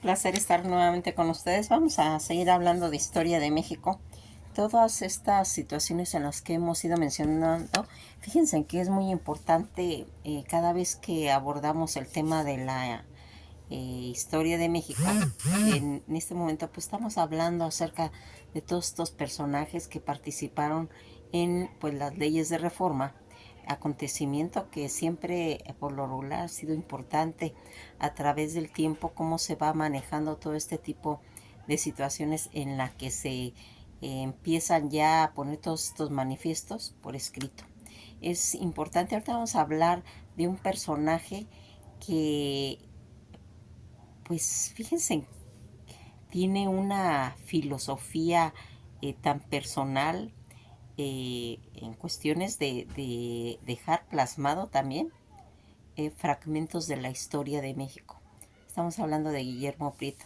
Placer estar nuevamente con ustedes. Vamos a seguir hablando de historia de México. Todas estas situaciones en las que hemos ido mencionando, fíjense en que es muy importante cada vez que abordamos el tema de la historia de México. En este momento pues estamos hablando acerca de todos estos personajes que participaron en pues las leyes de reforma, acontecimiento que siempre por lo regular ha sido importante a través del tiempo, cómo se va manejando todo este tipo de situaciones en la que se empiezan ya a poner todos estos manifiestos por escrito. Es importante, ahorita vamos a hablar de un personaje que pues fíjense, tiene una filosofía tan personal en cuestiones de dejar plasmado también fragmentos de la historia de México. Estamos hablando de Guillermo Prieto.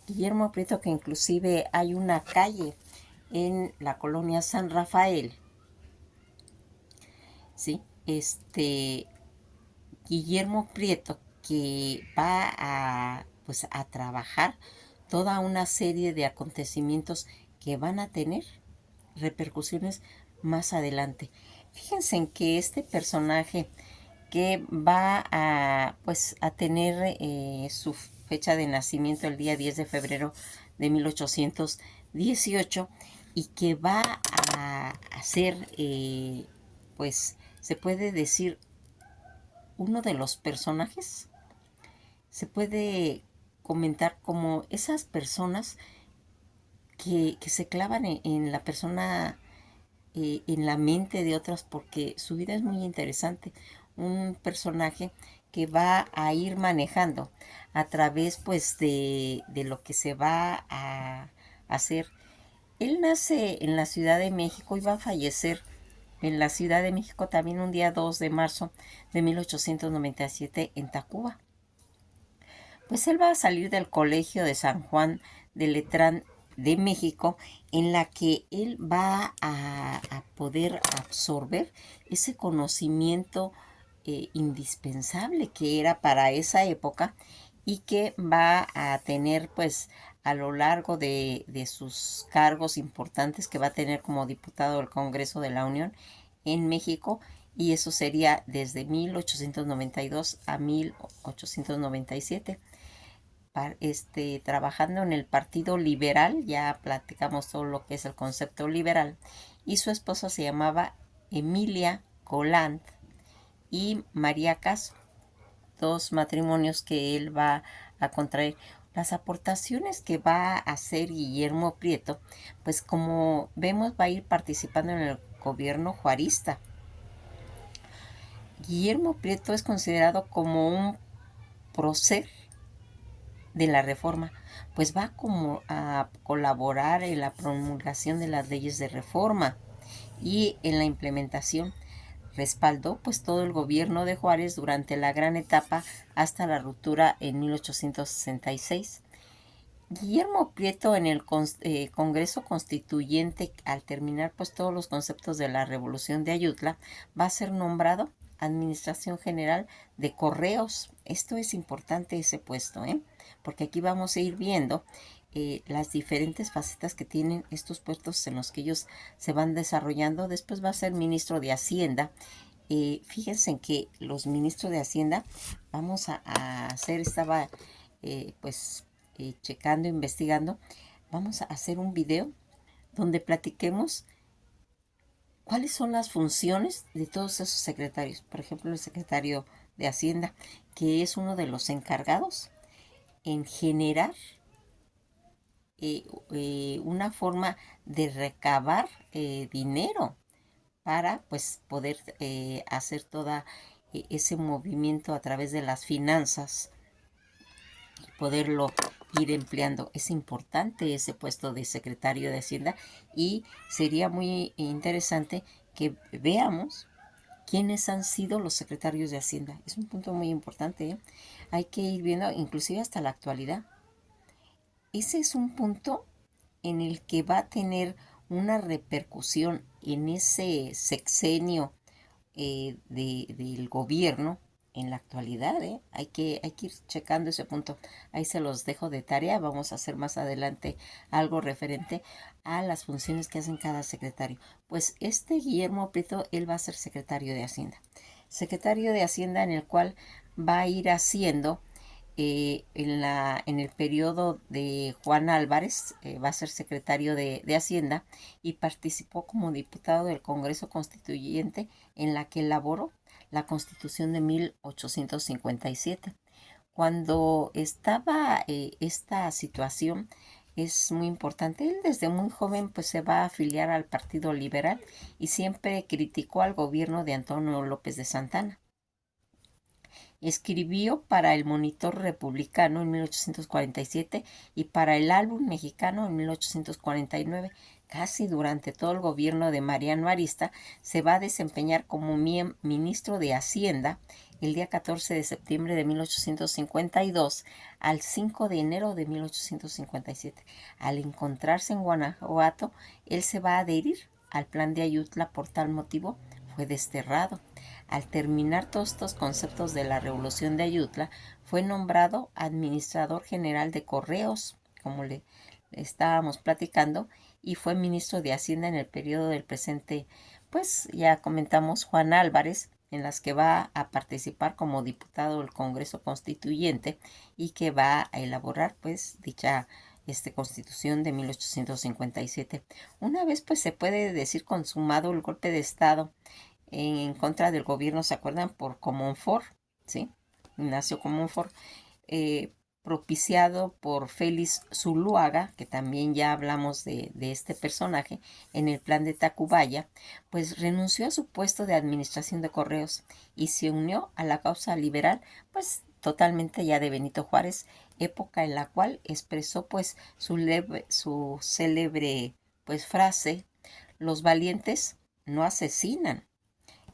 Guillermo Prieto, que inclusive hay una calle en la colonia San Rafael, ¿sí? Guillermo Prieto, que va a, pues, a trabajar toda una serie de acontecimientos que van a tener repercusiones más adelante. Fíjense en que este personaje que va a, pues, a tener su fecha de nacimiento el día 10 de febrero de 1818 y que va a ser, pues, se puede decir, uno de los personajes, se puede comentar como esas personas que se clavan en la persona, en la mente de otras, porque su vida es muy interesante. Un personaje que va a ir manejando a través pues de lo que se va a hacer. Él nace en la Ciudad de México y va a fallecer en la Ciudad de México también un día 2 de marzo de 1897 en Tacuba. Pues él va a salir del Colegio de San Juan de Letrán de México, en la que él va a poder absorber ese conocimiento indispensable que era para esa época y que va a tener pues a lo largo de sus cargos importantes que va a tener como diputado del Congreso de la Unión en México, y eso sería desde 1892 a 1897, trabajando en el Partido Liberal. Ya platicamos todo lo que es el concepto liberal, y su esposa se llamaba Emilia Colant y María Caso, dos matrimonios que él va a contraer. Las aportaciones que va a hacer Guillermo Prieto, pues como vemos va a ir participando en el gobierno juarista. Guillermo Prieto es considerado como un prócer de la reforma, pues va como a colaborar en la promulgación de las leyes de reforma y en la implementación. Respaldó pues todo el gobierno de Juárez durante la gran etapa hasta la ruptura en 1866. Guillermo Prieto en el Congreso Constituyente, al terminar pues todos los conceptos de la Revolución de Ayutla, va a ser nombrado Administración General de Correos. Esto es importante, ese puesto, porque aquí vamos a ir viendo las diferentes facetas que tienen estos puestos en los que ellos se van desarrollando. Después va a ser ministro de Hacienda. Fíjense en que los ministros de Hacienda vamos a hacer, estaba pues checando, investigando, vamos a hacer un video donde platiquemos cuáles son las funciones de todos esos secretarios. Por ejemplo, el secretario de Hacienda, que es uno de los encargados en generar una forma de recabar dinero para pues poder hacer toda ese movimiento a través de las finanzas y poderlo ir empleando. Es importante ese puesto de secretario de Hacienda, y sería muy interesante que veamos quiénes han sido los secretarios de Hacienda. Es un punto muy importante, ¿eh? Hay que ir viendo inclusive hasta la actualidad. Ese es un punto en el que va a tener una repercusión en ese sexenio del gobierno en la actualidad, ¿eh? Hay que ir checando ese punto. Ahí se los dejo de tarea. Vamos a hacer más adelante algo referente a las funciones que hacen cada secretario. Pues este Guillermo Prieto, él va a ser secretario de Hacienda. Secretario de Hacienda en el cual va a ir haciendo en el periodo de Juan Álvarez, va a ser secretario de Hacienda y participó como diputado del Congreso Constituyente en la que elaboró la Constitución de 1857. Cuando estaba esta situación, es muy importante. Él desde muy joven pues se va a afiliar al Partido Liberal y siempre criticó al gobierno de Antonio López de Santana. Escribió para el Monitor Republicano en 1847 y para el Álbum Mexicano en 1849. Casi durante todo el gobierno de Mariano Arista se va a desempeñar como ministro de Hacienda el día 14 de septiembre de 1852 al 5 de enero de 1857. Al encontrarse en Guanajuato, él se va a adherir al plan de Ayutla. Por tal motivo fue desterrado. Al terminar todos estos conceptos de la Revolución de Ayutla, fue nombrado administrador general de Correos, como le estábamos platicando, y fue ministro de Hacienda en el periodo del presente, pues ya comentamos, Juan Álvarez, en las que va a participar como diputado del Congreso Constituyente y que va a elaborar pues dicha Constitución de 1857. Una vez pues se puede decir consumado el golpe de Estado en contra del gobierno, ¿se acuerdan? Por Comonfort, ¿sí? Ignacio Comonfort, eh, propiciado por Félix Zuluaga, que también ya hablamos de este personaje, en el plan de Tacubaya, pues renunció a su puesto de administración de correos y se unió a la causa liberal, pues totalmente ya de Benito Juárez, época en la cual expresó pues su célebre pues frase: los valientes no asesinan.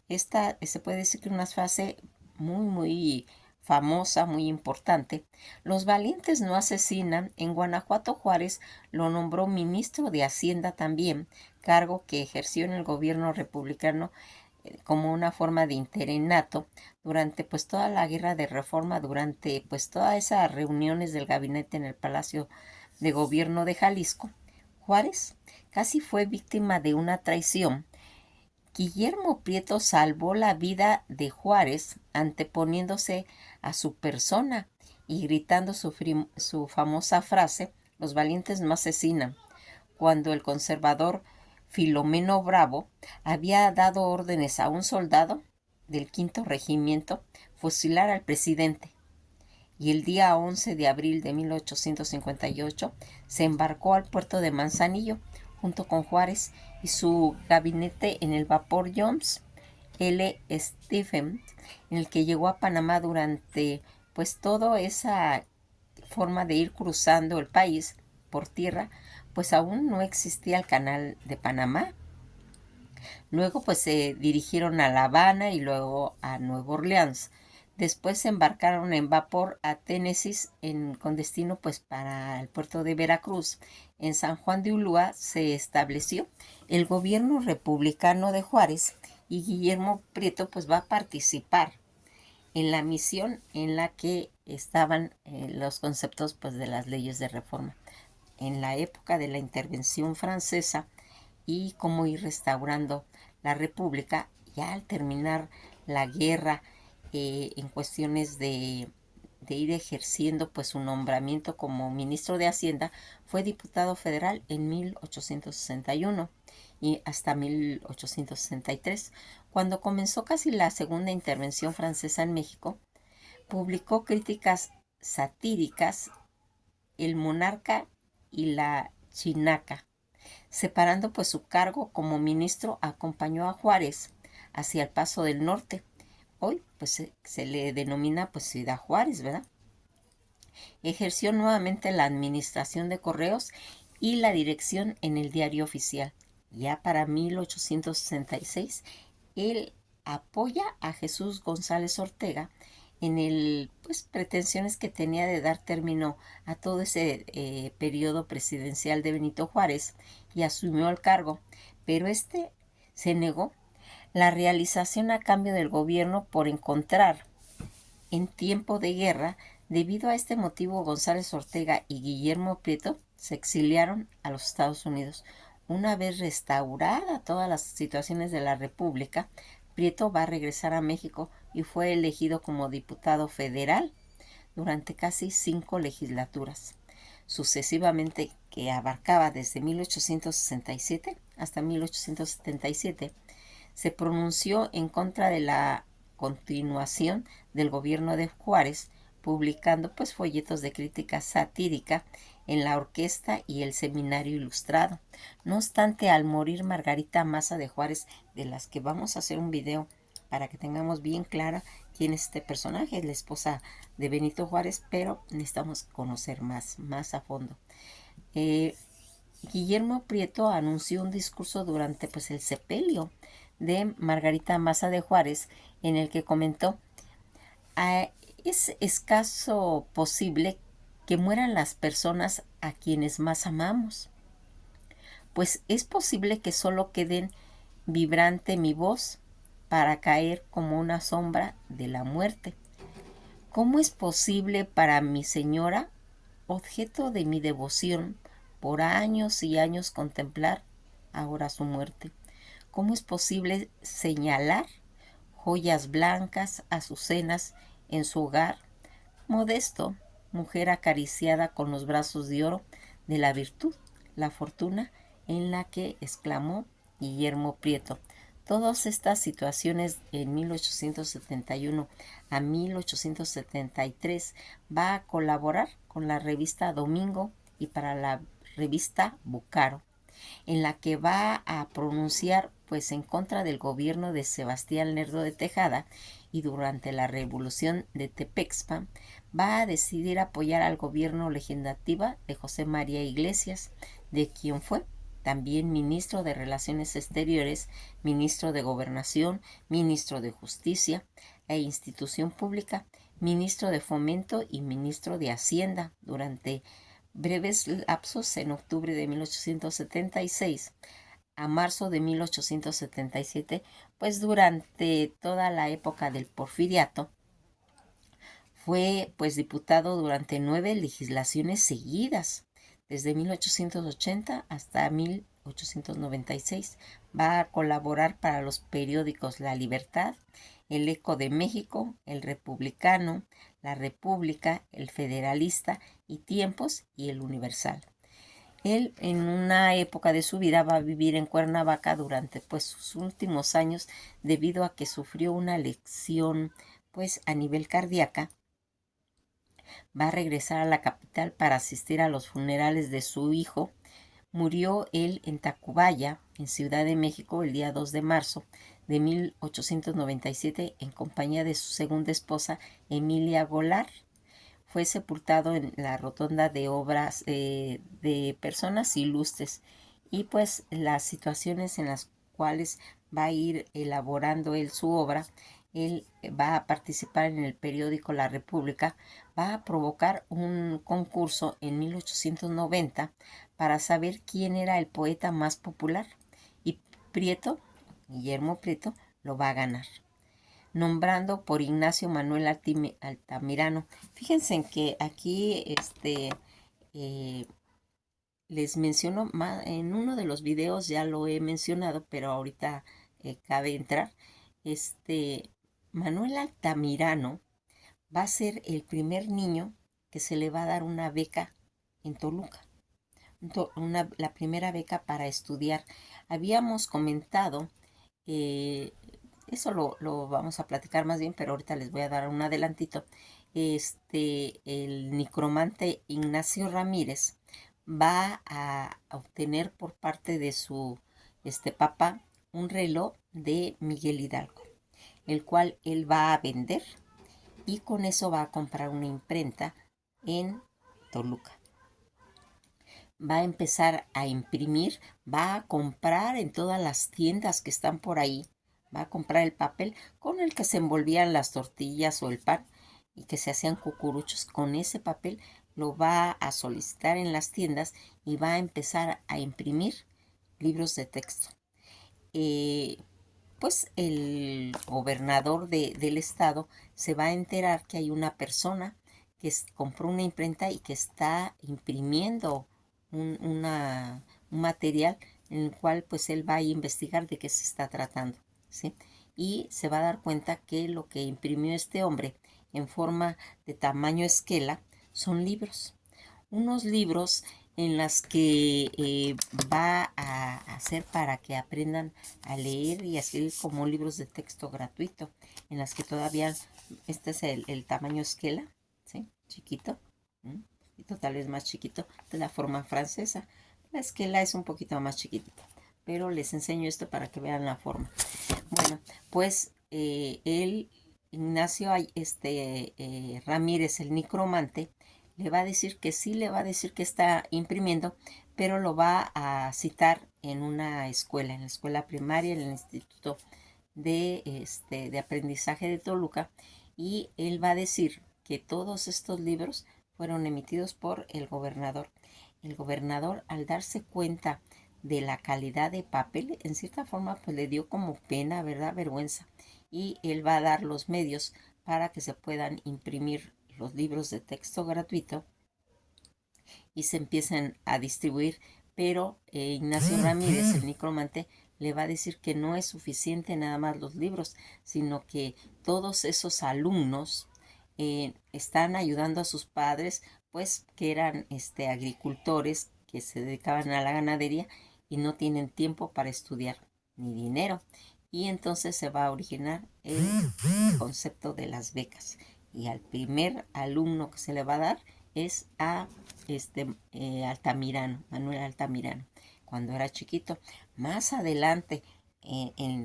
Esta se puede decir que es una frase muy famosa, muy importante. Los valientes no asesinan. En Guanajuato, Juárez lo nombró ministro de Hacienda también, cargo que ejerció en el gobierno republicano como una forma de interinato durante pues toda la guerra de reforma, durante pues todas esas reuniones del gabinete en el Palacio de Gobierno de Jalisco. Juárez casi fue víctima de una traición. Guillermo Prieto salvó la vida de Juárez anteponiéndose a su persona y gritando su famosa frase: los valientes no asesinan, cuando el conservador Filomeno Bravo había dado órdenes a un soldado del quinto regimiento fusilar al presidente. Y el día 11 de abril de 1858 se embarcó al puerto de Manzanillo junto con Juárez y su gabinete en el vapor Jones L. Stephen, en el que llegó a Panamá. Durante pues toda esa forma de ir cruzando el país por tierra, pues aún no existía el canal de Panamá. Luego pues se dirigieron a La Habana y luego a Nueva Orleans. Después se embarcaron en vapor a Tennessee con destino pues para el puerto de Veracruz. En San Juan de Ulúa se estableció el gobierno republicano de Juárez y Guillermo Prieto pues va a participar en la misión en la que estaban los conceptos pues de las leyes de reforma. En la época de la intervención francesa y cómo ir restaurando la república ya al terminar la guerra, en cuestiones de ir ejerciendo pues su nombramiento como ministro de Hacienda. Fue diputado federal en 1861 y hasta 1863. Cuando comenzó casi la segunda intervención francesa en México, publicó críticas satíricas, El monarca y la chinaca. Separando pues su cargo como ministro, acompañó a Juárez hacia el Paso del Norte. Hoy pues se le denomina pues Ciudad Juárez, ¿verdad? Ejerció nuevamente la administración de correos y la dirección en el Diario Oficial. Ya para 1866, él apoya a Jesús González Ortega en el pues pretensiones que tenía de dar término a todo ese periodo presidencial de Benito Juárez y asumió el cargo, pero se negó la realización a cambio del gobierno por encontrar En tiempo de guerra, debido a este motivo, González Ortega y Guillermo Prieto se exiliaron a los Estados Unidos. Una vez restaurada todas las situaciones de la República, Prieto va a regresar a México y fue elegido como diputado federal durante casi 5 legislaturas, sucesivamente, que abarcaba desde 1867 hasta 1877. Se pronunció en contra de la continuación del gobierno de Juárez, publicando pues folletos de crítica satírica en la Orquesta y el Seminario Ilustrado. No obstante, al morir Margarita Maza de Juárez, de las que vamos a hacer un video para que tengamos bien clara quién es este personaje, es la esposa de Benito Juárez, pero necesitamos conocer más a fondo. Guillermo Prieto anunció un discurso durante pues el sepelio de Margarita Maza de Juárez, en el que comentó: es escaso posible que mueran las personas a quienes más amamos, pues es posible que solo queden vibrante mi voz para caer como una sombra de la muerte. ¿Cómo es posible para mi señora, objeto de mi devoción, por años y años contemplar ahora su muerte? ¿Cómo es posible señalar joyas blancas, azucenas en su hogar modesto, mujer acariciada con los brazos de oro de la virtud, la fortuna, en la que exclamó Guillermo Prieto? Todas estas situaciones en 1871 a 1873 va a colaborar con la revista Domingo y para la revista Bucaro, en la que va a pronunciar pues en contra del gobierno de Sebastián Lerdo de Tejada, y durante la revolución de Tepexpan va a decidir apoyar al gobierno legislativo de José María Iglesias, de quien fue también ministro de Relaciones Exteriores, ministro de Gobernación, ministro de Justicia e Institución Pública, ministro de Fomento y ministro de Hacienda durante breves lapsos en octubre de 1876 a marzo de 1877, pues durante toda la época del Porfiriato fue pues diputado durante 9 legislaciones seguidas, desde 1880 hasta 1896. Va a colaborar para los periódicos La Libertad, El Eco de México, El Republicano, La República, El Federalista y Tiempos y El Universal. Él en una época de su vida va a vivir en Cuernavaca durante pues sus últimos años, debido a que sufrió una lesión pues a nivel cardíaca. Va a regresar a la capital para asistir a los funerales de su hijo. Murió él en Tacubaya, en Ciudad de México, el día 2 de marzo de 1897 en compañía de su segunda esposa, Emilia Golar. Fue sepultado en la rotonda de obras de personas ilustres, y pues las situaciones en las cuales va a ir elaborando él su obra. Él va a participar en el periódico La República, va a provocar un concurso en 1890 para saber quién era el poeta más popular, y Prieto, Guillermo Prieto, lo va a ganar, nombrando por Ignacio Manuel Altamirano. Fíjense en que aquí eh, les menciono en uno de los videos, ya lo he mencionado, pero ahorita cabe entrar. Manuel Altamirano va a ser el primer niño que se le va a dar una beca en Toluca, la primera beca para estudiar. Habíamos comentado, eso lo vamos a platicar más bien, pero ahorita les voy a dar un adelantito. El necromante Ignacio Ramírez va a obtener por parte de su papá un reloj de Miguel Hidalgo, el cual él va a vender, y con eso va a comprar una imprenta en Toluca. Va a empezar a imprimir, va a comprar en todas las tiendas que están por ahí, va a comprar el papel con el que se envolvían las tortillas o el pan y que se hacían cucuruchos. Con ese papel lo va a solicitar en las tiendas y va a empezar a imprimir libros de texto. pues el gobernador del estado se va a enterar que hay una persona que compró una imprenta y que está imprimiendo un material en el cual pues él va a investigar de qué se está tratando, ¿sí? Y se va a dar cuenta que lo que imprimió este hombre en forma de tamaño esquela son libros. Unos libros en las que va a hacer para que aprendan a leer y a escribir como libros de texto gratuito, en las que todavía, este es el tamaño esquela, ¿sí? Chiquito, y tal vez más chiquito, de la forma francesa. La esquela es un poquito más chiquitita, pero les enseño esto para que vean la forma. Bueno, pues Ignacio Ramírez, el nicromante, le va a decir que sí, le va a decir que está imprimiendo, pero lo va a citar en una escuela, en la escuela primaria, en el Instituto de Aprendizaje de Toluca, y él va a decir que todos estos libros fueron emitidos por el gobernador. El gobernador, al darse cuenta de la calidad de papel, en cierta forma pues le dio como pena, ¿verdad? Vergüenza. Y él va a dar los medios para que se puedan imprimir los libros de texto gratuito y se empiecen a distribuir, pero Ignacio Ramírez, el nicromante, le va a decir que no es suficiente nada más los libros, sino que todos esos alumnos están ayudando a sus padres, pues que eran agricultores que se dedicaban a la ganadería y no tienen tiempo para estudiar ni dinero. Y entonces se va a originar el concepto de las becas. Y al primer alumno que se le va a dar es a Altamirano, Manuel Altamirano, cuando era chiquito. Más adelante,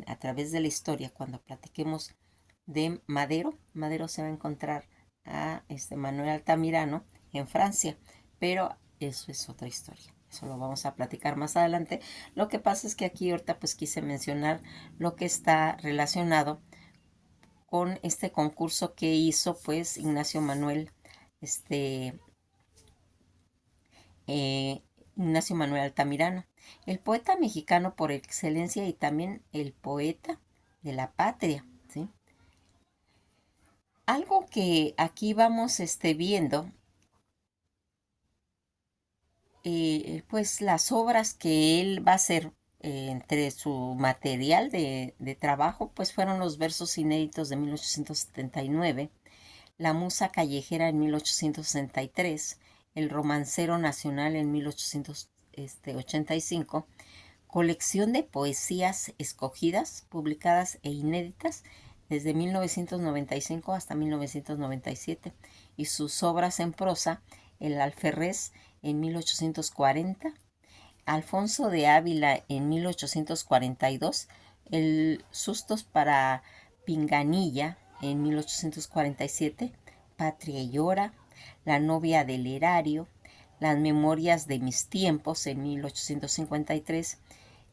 a través de la historia, cuando platiquemos de Madero, Madero se va a encontrar a Manuel Altamirano en Francia, pero eso es otra historia. Eso lo vamos a platicar más adelante. Lo que pasa es que aquí ahorita pues quise mencionar lo que está relacionado con este concurso que hizo pues Ignacio Manuel, Ignacio Manuel Altamirano, el poeta mexicano por excelencia y también el poeta de la patria, ¿sí? Algo que aquí vamos viendo, pues las obras que él va a hacer entre su material de trabajo, pues fueron los versos inéditos de 1879, La Musa Callejera en 1863, El Romancero Nacional en 1885, colección de poesías escogidas, publicadas e inéditas desde 1995 hasta 1997, y sus obras en prosa, El Alferrés en 1840, Alfonso de Ávila en 1842, El Sustos para Pinganilla en 1847, Patria y Llora, La novia del erario, Las memorias de mis tiempos en 1853,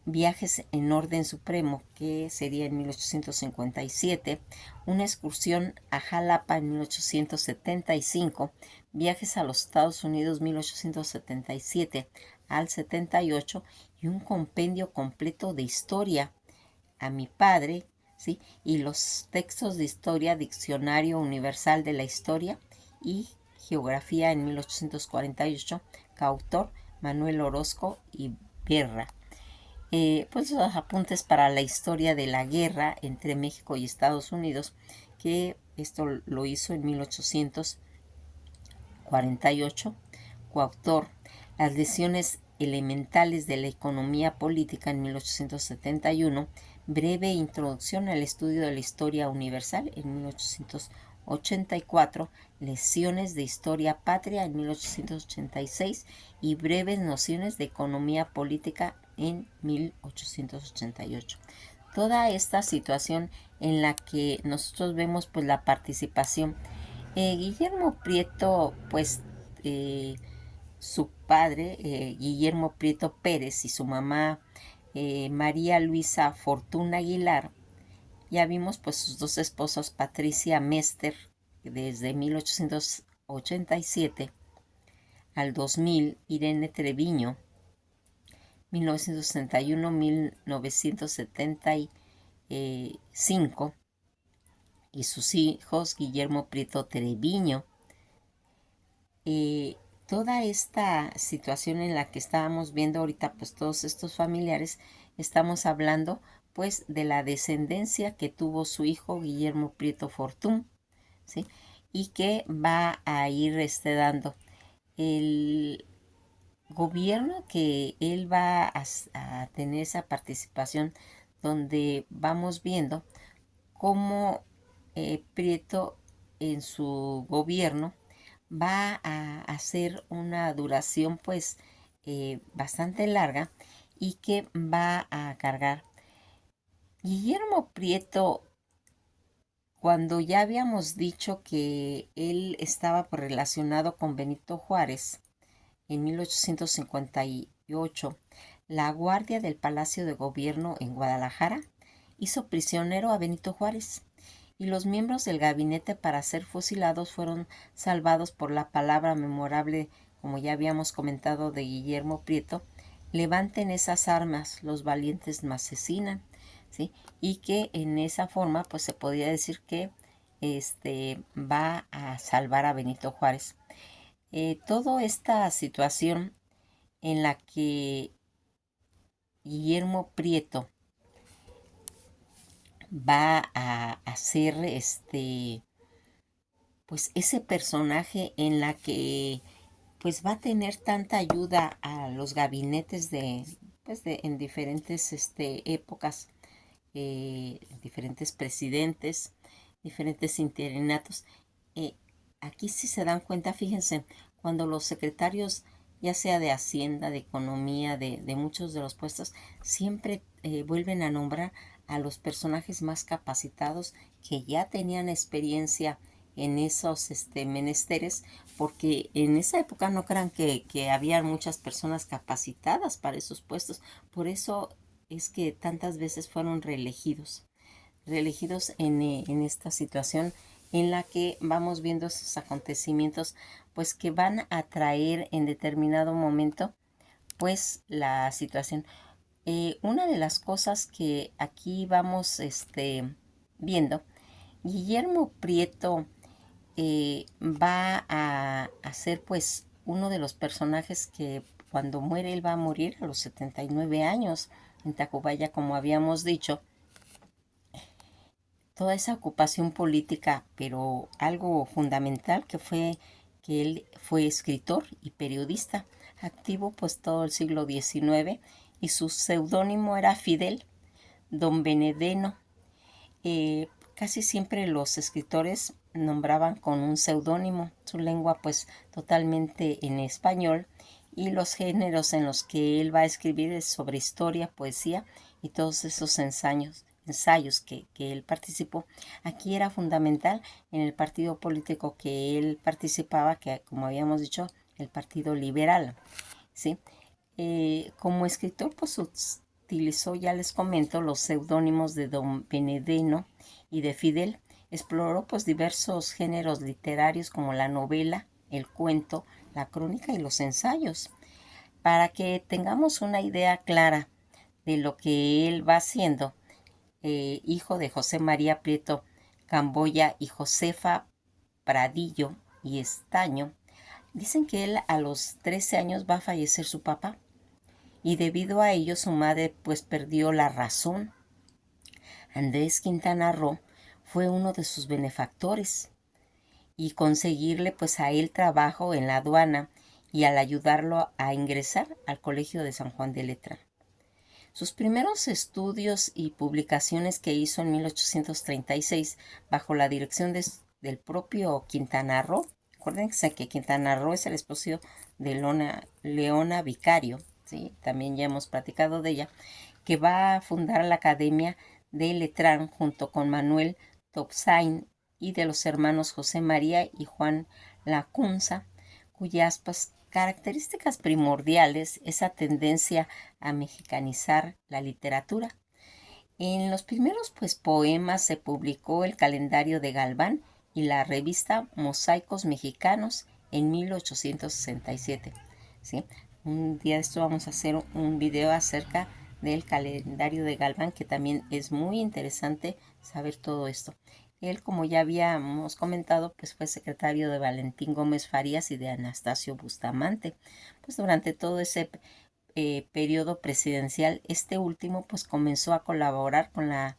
Viajes en orden supremo, que sería en 1857, Una excursión a Jalapa en 1875, Viajes a los Estados Unidos 1877 al 78 y un compendio completo de historia a mi padre, ¿sí? Y los textos de historia, Diccionario Universal de la Historia y Geografía en 1848, coautor Manuel Orozco y Berra. Pues los apuntes para la historia de la guerra entre México y Estados Unidos, que esto lo hizo en 1848, coautor Las lesiones elementales de la economía política en 1871, breve introducción al estudio de la historia universal en 1884, Lesiones de historia patria en 1886 y breves nociones de economía política en 1888. Toda esta situación en la que nosotros vemos pues la participación. Guillermo Prieto, pues su padre, Guillermo Prieto Pérez, y su mamá, María Luisa Fortuna Aguilar, ya vimos pues sus dos esposas, Patricia Mester, desde 1887 al 2000, Irene Treviño, 1961-1974, y sus hijos Guillermo Prieto Treviño. Toda esta situación en la que estábamos viendo ahorita, pues todos estos familiares, estamos hablando pues de la descendencia que tuvo su hijo Guillermo Prieto Fortún, ¿sí? Y que va a ir dando el gobierno que él va a tener esa participación, donde vamos viendo cómo Prieto en su gobierno va a hacer una duración pues bastante larga y que va a cargar. Guillermo Prieto, cuando ya habíamos dicho que él estaba relacionado con Benito Juárez en 1858, la guardia del Palacio de Gobierno en Guadalajara hizo prisionero a Benito Juárez y los miembros del gabinete para ser fusilados fueron salvados por la palabra memorable, como ya habíamos comentado, de Guillermo Prieto: levanten esas armas, los valientes no asesinan, ¿sí? Y que en esa forma pues se podía decir que va a salvar a Benito Juárez. Toda esta situación en la que Guillermo Prieto va a hacer pues ese personaje en la que pues va a tener tanta ayuda a los gabinetes en diferentes épocas, diferentes presidentes, diferentes interinatos. Eh, Aquí si se dan cuenta, fíjense, cuando los secretarios, ya sea de Hacienda, de Economía, de muchos de los puestos, siempre vuelven a nombrar a los personajes más capacitados que ya tenían experiencia en esos menesteres, porque en esa época no crean que había muchas personas capacitadas para esos puestos. Por eso es que tantas veces fueron reelegidos en esta situación en la que vamos viendo esos acontecimientos pues que van a traer en determinado momento pues la situación. Una de las cosas que aquí vamos viendo, Guillermo Prieto va a ser pues uno de los personajes que cuando muere él va a morir a los 79 años en Tacubaya, como habíamos dicho. Toda esa ocupación política, pero algo fundamental que fue que él fue escritor y periodista, activo pues todo el siglo XIX, y su seudónimo era Fidel Don Benedeno. Casi siempre los escritores nombraban con un seudónimo, su lengua pues totalmente en español, y los géneros en los que él va a escribir es sobre historia, poesía y todos esos ensayos que él participó. Aquí era fundamental en el partido político que él participaba, que como habíamos dicho, el Partido Liberal, ¿sí? Como escritor, pues utilizó, ya les comento, los seudónimos de Don Benedeno y de Fidel. Exploró pues diversos géneros literarios como la novela, el cuento, la crónica y los ensayos. Para que tengamos una idea clara de lo que él va haciendo, hijo de José María Prieto Camboya y Josefa Pradillo y Estaño, dicen que él a los 13 años va a fallecer su papá, y debido a ello su madre pues perdió la razón. Andrés Quintana Roo fue uno de sus benefactores, y conseguirle pues a él trabajo en la aduana y al ayudarlo a ingresar al Colegio de San Juan de Letrán. Sus primeros estudios y publicaciones que hizo en 1836 bajo la dirección del propio Quintana Roo. Acuérdense que Quintana Roo es el esposo de Leona Vicario, ¿sí? También ya hemos platicado de ella, que va a fundar la Academia de Letrán junto con Manuel Topsain y de los hermanos José María y Juan Lacunza, cuyas características primordiales esa tendencia a mexicanizar la literatura. En los primeros poemas se publicó el calendario de Galván y la revista Mosaicos Mexicanos en 1867. ¿Sí? Un día de esto vamos a hacer un video acerca del calendario de Galván, que también es muy interesante saber todo esto. Él, como ya habíamos comentado, pues fue secretario de Valentín Gómez Farías y de Anastasio Bustamante. Pues durante todo ese periodo presidencial, este último pues comenzó a colaborar con la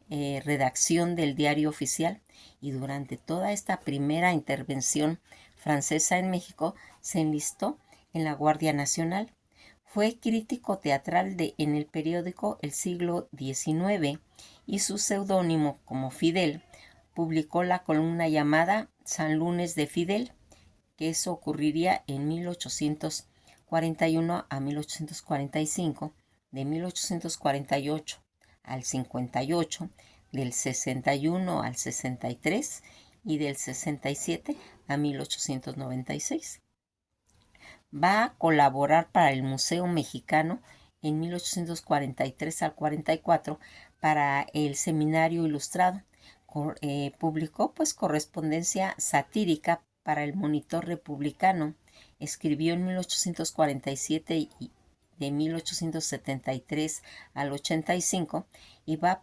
redacción del Diario Oficial, y durante toda esta primera intervención francesa en México se enlistó en la Guardia Nacional. Fue crítico teatral en el periódico El Siglo XIX, y su seudónimo como Fidel publicó la columna llamada San Lunes de Fidel, que eso ocurriría en 1841 a 1845, de 1848 al 58, del 61 al 63 y del 67 a 1896. Va a colaborar para el Museo Mexicano en 1843 al 44 para el Seminario Ilustrado. Publicó pues correspondencia satírica para el Monitor Republicano. Escribió en 1847 y de 1873 al 85, y va a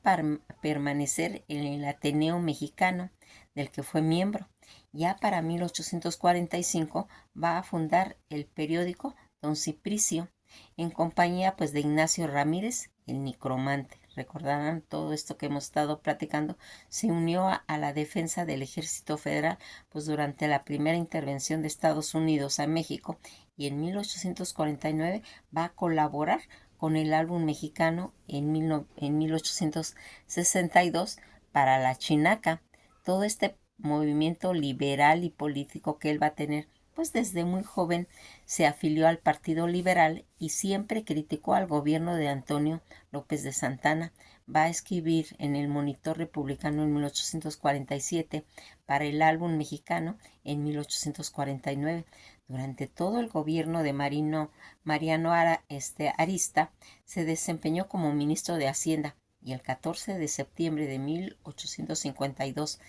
permanecer en el Ateneo Mexicano, del que fue miembro. Ya para 1845 va a fundar el periódico Don Cipricio, en compañía pues de Ignacio Ramírez, el Nicromante. Recordarán todo esto que hemos estado platicando. Se unió a la defensa del Ejército Federal pues durante la primera intervención de Estados Unidos a México, y en 1849 va a colaborar con el álbum mexicano en 1862 para la Chinaca. Todo este movimiento liberal y político que él va a tener, pues desde muy joven se afilió al Partido Liberal y siempre criticó al gobierno de Antonio López de Santana. Va a escribir en el Monitor Republicano en 1847, para el álbum mexicano en 1849. Durante todo el gobierno de Mariano Arista se desempeñó como ministro de Hacienda, y el 14 de septiembre de 1852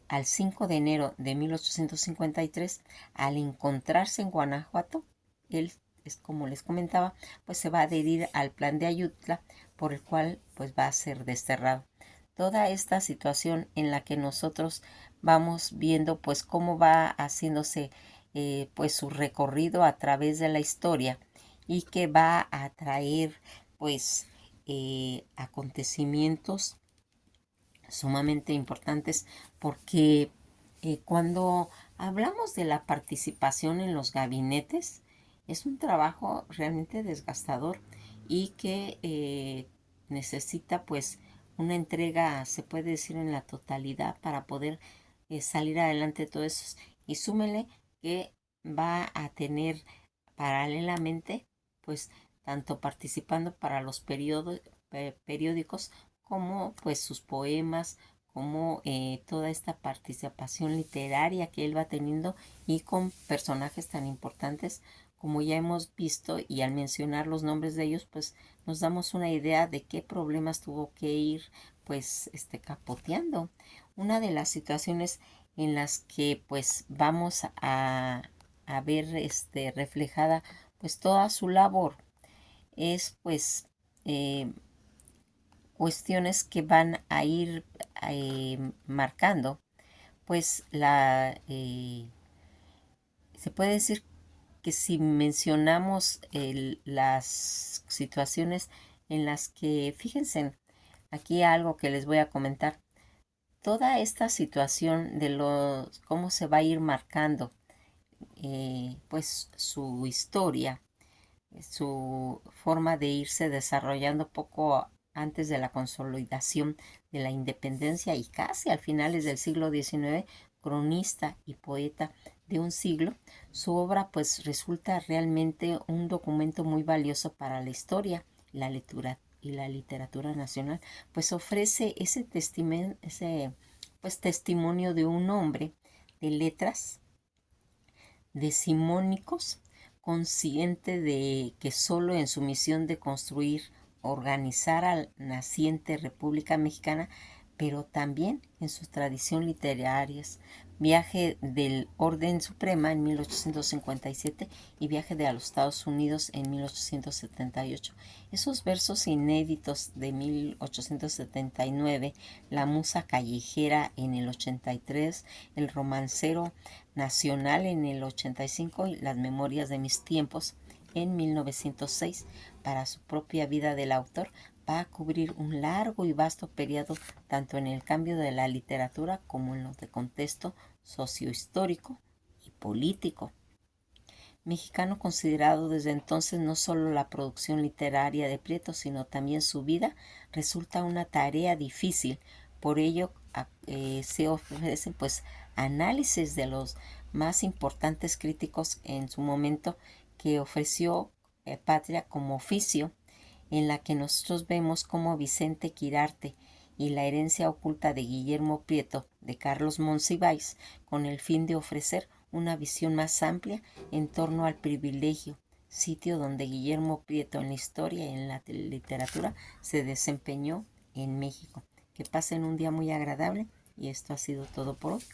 al 5 de enero de 1853, al encontrarse en Guanajuato, él, es como les comentaba, pues se va a adherir al plan de Ayutla, por el cual pues va a ser desterrado. Toda esta situación en la que nosotros vamos viendo pues cómo va haciéndose pues su recorrido a través de la historia, y que va a traer pues acontecimientos sumamente importantes, porque cuando hablamos de la participación en los gabinetes, es un trabajo realmente desgastador, y que necesita pues una entrega, se puede decir, en la totalidad para poder salir adelante de todo eso. Y súmele que va a tener paralelamente pues tanto participando para los periódicos, como pues sus poemas, como toda esta participación literaria que él va teniendo, y con personajes tan importantes como ya hemos visto, y al mencionar los nombres de ellos pues nos damos una idea de qué problemas tuvo que ir pues capoteando. Una de las situaciones en las que pues vamos a ver reflejada pues toda su labor es pues cuestiones que van a ir marcando pues se puede decir que si mencionamos las situaciones en las que, fíjense, aquí algo que les voy a comentar, toda esta situación de cómo se va a ir marcando pues su historia, su forma de irse desarrollando poco antes de la consolidación de la independencia, y casi al finales del siglo XIX, cronista y poeta de un siglo, su obra pues resulta realmente un documento muy valioso para la historia, la lectura y la literatura nacional, pues ofrece ese pues testimonio de un hombre de letras, decimónicos, consciente de que solo en su misión de construir, organizar a la naciente República Mexicana, pero también en sus tradiciones literarias. Viaje del Orden Suprema en 1857 y Viaje de a los Estados Unidos en 1878. Esos versos inéditos de 1879, La Musa Callejera en el 83, El Romancero Nacional en el 85 y Las Memorias de mis tiempos en 1906, para su propia vida del autor, va a cubrir un largo y vasto periodo tanto en el cambio de la literatura como en los de contexto sociohistórico y político. Mexicano considerado desde entonces, no solo la producción literaria de Prieto, sino también su vida resulta una tarea difícil. Por ello se ofrecen pues análisis de los más importantes críticos en su momento que ofreció Patria como oficio, en la que nosotros vemos como Vicente Quirarte y la herencia oculta de Guillermo Prieto de Carlos Monsiváis, con el fin de ofrecer una visión más amplia en torno al privilegio, sitio donde Guillermo Prieto en la historia y en la literatura se desempeñó en México. Que pasen un día muy agradable y esto ha sido todo por hoy.